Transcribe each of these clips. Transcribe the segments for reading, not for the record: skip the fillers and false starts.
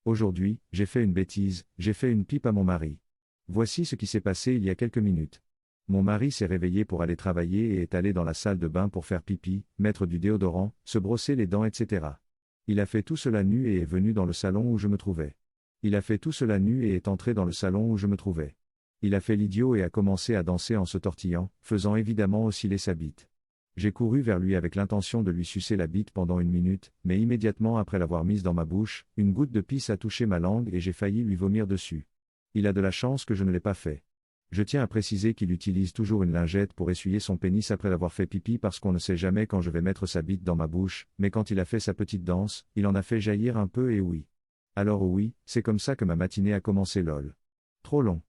Aujourd'hui, j'ai fait une bêtise, j'ai fait une pipe à mon mari. Voici ce qui s'est passé il y a quelques minutes. Mon mari s'est réveillé pour aller travailler et est allé dans la salle de bain pour faire pipi, mettre du déodorant, se brosser les dents, etc. Il a fait tout cela nu et est venu dans le salon où je me trouvais. Il a fait tout cela nu et est entré dans le salon où je me trouvais. Il a fait l'idiot et a commencé à danser en se tortillant, faisant évidemment osciller sa bite. J'ai couru vers lui avec l'intention de lui sucer la bite pendant 1 minute, mais immédiatement après l'avoir mise dans ma bouche, une goutte de pisse a touché ma langue et j'ai failli lui vomir dessus. Il a de la chance que je ne l'ai pas fait. Je tiens à préciser qu'il utilise toujours une lingette pour essuyer son pénis après l'avoir fait pipi parce qu'on ne sait jamais quand je vais mettre sa bite dans ma bouche, mais quand il a fait sa petite danse, il en a fait jaillir un peu et oui. Alors oui, c'est comme ça que ma matinée a commencé lol. Trop long.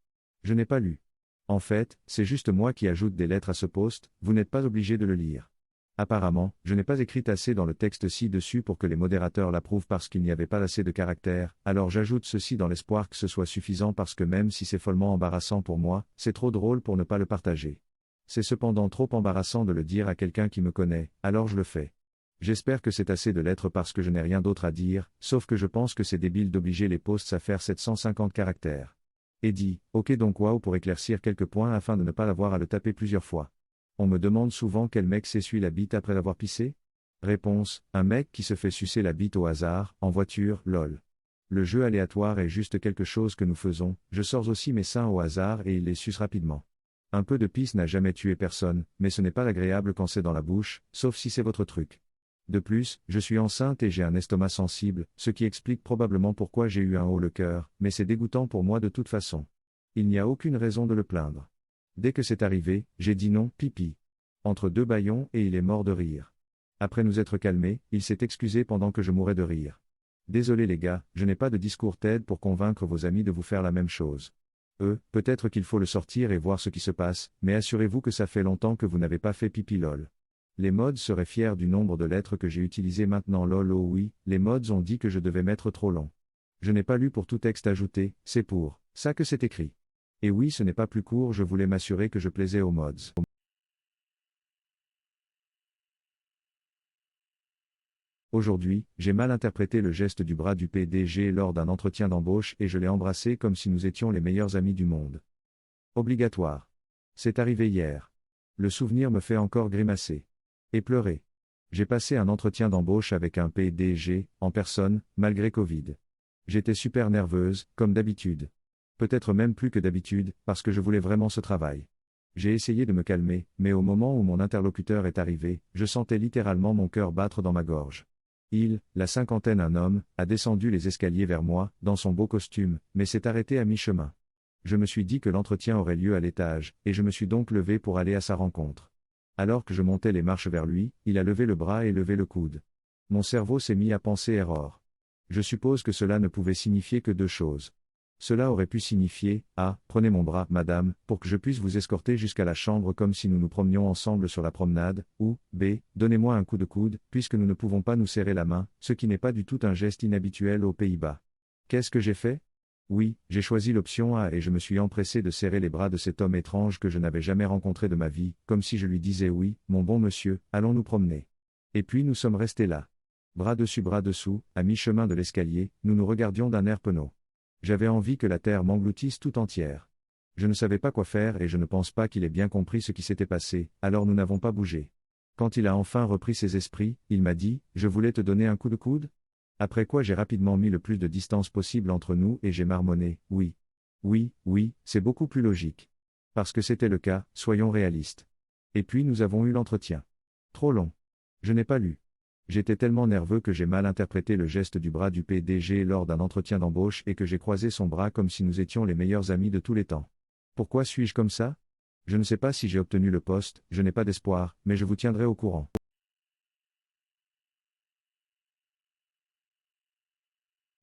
Je n'ai pas lu. En fait, c'est juste moi qui ajoute des lettres à ce post, vous n'êtes pas obligé de le lire. Apparemment, je n'ai pas écrit assez dans le texte ci-dessus pour que les modérateurs l'approuvent parce qu'il n'y avait pas assez de caractères, alors j'ajoute ceci dans l'espoir que ce soit suffisant parce que même si c'est follement embarrassant pour moi, c'est trop drôle pour ne pas le partager. C'est cependant trop embarrassant de le dire à quelqu'un qui me connaît, alors je le fais. J'espère que c'est assez de lettres parce que je n'ai rien d'autre à dire, sauf que je pense que c'est débile d'obliger les posts à faire 750 caractères. Et dit, ok donc waouh pour éclaircir quelques points afin de ne pas avoir à le taper plusieurs fois. On me demande souvent quel mec s'essuie la bite après l'avoir pissé. Réponse, un mec qui se fait sucer la bite au hasard, en voiture, lol. Le jeu aléatoire est juste quelque chose que nous faisons, je sors aussi mes seins au hasard et il les suce rapidement. Un peu de pisse n'a jamais tué personne, mais ce n'est pas agréable quand c'est dans la bouche, sauf si c'est votre truc. De plus, je suis enceinte et j'ai un estomac sensible, ce qui explique probablement pourquoi j'ai eu un haut le cœur, mais c'est dégoûtant pour moi de toute façon. Il n'y a aucune raison de le plaindre. Dès que c'est arrivé, j'ai dit non, pipi. Entre deux bâillons et il est mort de rire. Après nous être calmés, il s'est excusé pendant que je mourais de rire. Désolé les gars, je n'ai pas de discours TED pour convaincre vos amis de vous faire la même chose. Peut-être qu'il faut le sortir et voir ce qui se passe, mais assurez-vous que ça fait longtemps que vous n'avez pas fait pipi lol. Les mods seraient fiers du nombre de lettres que j'ai utilisées maintenant lol oh oui, les mods ont dit que je devais mettre trop long. Je n'ai pas lu pour tout texte ajouté, c'est pour ça que c'est écrit. Et oui ce n'est pas plus court, je voulais m'assurer que je plaisais aux mods. Aujourd'hui, j'ai mal interprété le geste du bras du PDG lors d'un entretien d'embauche et je l'ai embrassé comme si nous étions les meilleurs amis du monde. Obligatoire. C'est arrivé hier. Le souvenir me fait encore grimacer. Et pleurer. J'ai passé un entretien d'embauche avec un PDG, en personne, malgré Covid. J'étais super nerveuse, comme d'habitude. Peut-être même plus que d'habitude, parce que je voulais vraiment ce travail. J'ai essayé de me calmer, mais au moment où mon interlocuteur est arrivé, je sentais littéralement mon cœur battre dans ma gorge. La cinquantaine, un homme, a descendu les escaliers vers moi, dans son beau costume, mais s'est arrêté à mi-chemin. Je me suis dit que l'entretien aurait lieu à l'étage, et je me suis donc levé pour aller à sa rencontre. Alors que je montais les marches vers lui, il a levé le bras et levé le coude. Mon cerveau s'est mis à penser erreur. Je suppose que cela ne pouvait signifier que deux choses. Cela aurait pu signifier, A. Prenez mon bras, madame, pour que je puisse vous escorter jusqu'à la chambre comme si nous nous promenions ensemble sur la promenade, ou, B. Donnez-moi un coup de coude, puisque nous ne pouvons pas nous serrer la main, ce qui n'est pas du tout un geste inhabituel aux Pays-Bas. Qu'est-ce que j'ai fait? Oui, j'ai choisi l'option A et je me suis empressé de serrer les bras de cet homme étrange que je n'avais jamais rencontré de ma vie, comme si je lui disais oui, mon bon monsieur, allons nous promener. Et puis nous sommes restés là. Bras dessus bras dessous, à mi-chemin de l'escalier, nous nous regardions d'un air penaud. J'avais envie que la terre m'engloutisse tout entière. Je ne savais pas quoi faire et je ne pense pas qu'il ait bien compris ce qui s'était passé, alors nous n'avons pas bougé. Quand il a enfin repris ses esprits, il m'a dit, je voulais te donner un coup de coude? Après quoi j'ai rapidement mis le plus de distance possible entre nous et j'ai marmonné, oui. Oui, c'est beaucoup plus logique. Parce que c'était le cas, soyons réalistes. Et puis nous avons eu l'entretien. Trop long. Je n'ai pas lu. J'étais tellement nerveux que j'ai mal interprété le geste du bras du PDG lors d'un entretien d'embauche et que j'ai croisé son bras comme si nous étions les meilleurs amis de tous les temps. Pourquoi suis-je comme ça? Je ne sais pas si j'ai obtenu le poste, je n'ai pas d'espoir, mais je vous tiendrai au courant.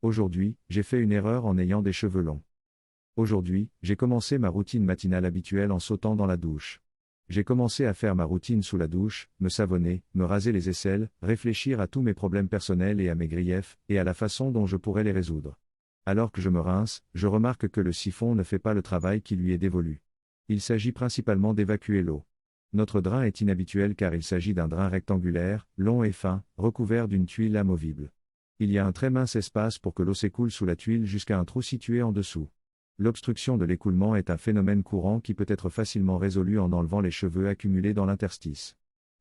Aujourd'hui, j'ai fait une erreur en ayant des cheveux longs. Aujourd'hui, j'ai commencé ma routine matinale habituelle en sautant dans la douche. J'ai commencé à faire ma routine sous la douche, me savonner, me raser les aisselles, réfléchir à tous mes problèmes personnels et à mes griefs, et à la façon dont je pourrais les résoudre. Alors que je me rince, je remarque que le siphon ne fait pas le travail qui lui est dévolu. Il s'agit principalement d'évacuer l'eau. Notre drain est inhabituel car il s'agit d'un drain rectangulaire, long et fin, recouvert d'une tuile amovible. Il y a un très mince espace pour que l'eau s'écoule sous la tuile jusqu'à un trou situé en dessous. L'obstruction de l'écoulement est un phénomène courant qui peut être facilement résolu en enlevant les cheveux accumulés dans l'interstice.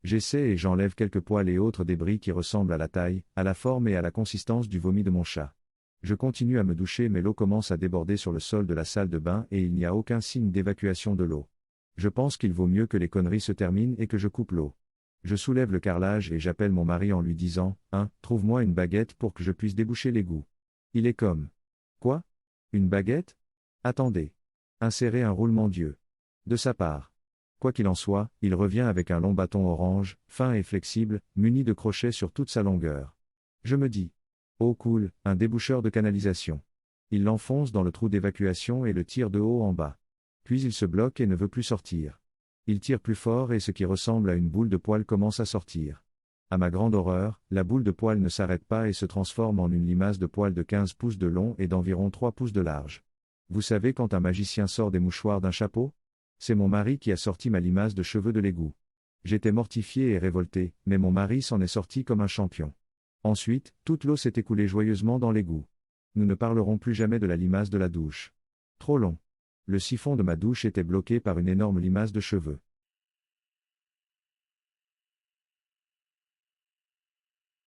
J'essaie et j'enlève quelques poils et autres débris qui ressemblent à la taille, à la forme et à la consistance du vomi de mon chat. Je continue à me doucher mais l'eau commence à déborder sur le sol de la salle de bain et il n'y a aucun signe d'évacuation de l'eau. Je pense qu'il vaut mieux que les conneries se terminent et que je coupe l'eau. Je soulève le carrelage et j'appelle mon mari en lui disant, trouve-moi une baguette pour que je puisse déboucher l'égout. Il est comme. Quoi? Une baguette? Attendez. Insérer un roulement d'yeux. De sa part. Quoi qu'il en soit, il revient avec un long bâton orange, fin et flexible, muni de crochets sur toute sa longueur. Je me dis. Oh cool, un déboucheur de canalisation. Il l'enfonce dans le trou d'évacuation et le tire de haut en bas. Puis il se bloque et ne veut plus sortir. Il tire plus fort et ce qui ressemble à une boule de poil commence à sortir. À ma grande horreur, la boule de poil ne s'arrête pas et se transforme en une limace de poil de 15 pouces de long et d'environ 3 pouces de large. Vous savez quand un magicien sort des mouchoirs d'un chapeau? C'est mon mari qui a sorti ma limace de cheveux de l'égout. J'étais mortifié et révolté, mais mon mari s'en est sorti comme un champion. Ensuite, toute l'eau s'est écoulée joyeusement dans l'égout. Nous ne parlerons plus jamais de la limace de la douche. Trop long. Le siphon de ma douche était bloqué par une énorme limace de cheveux.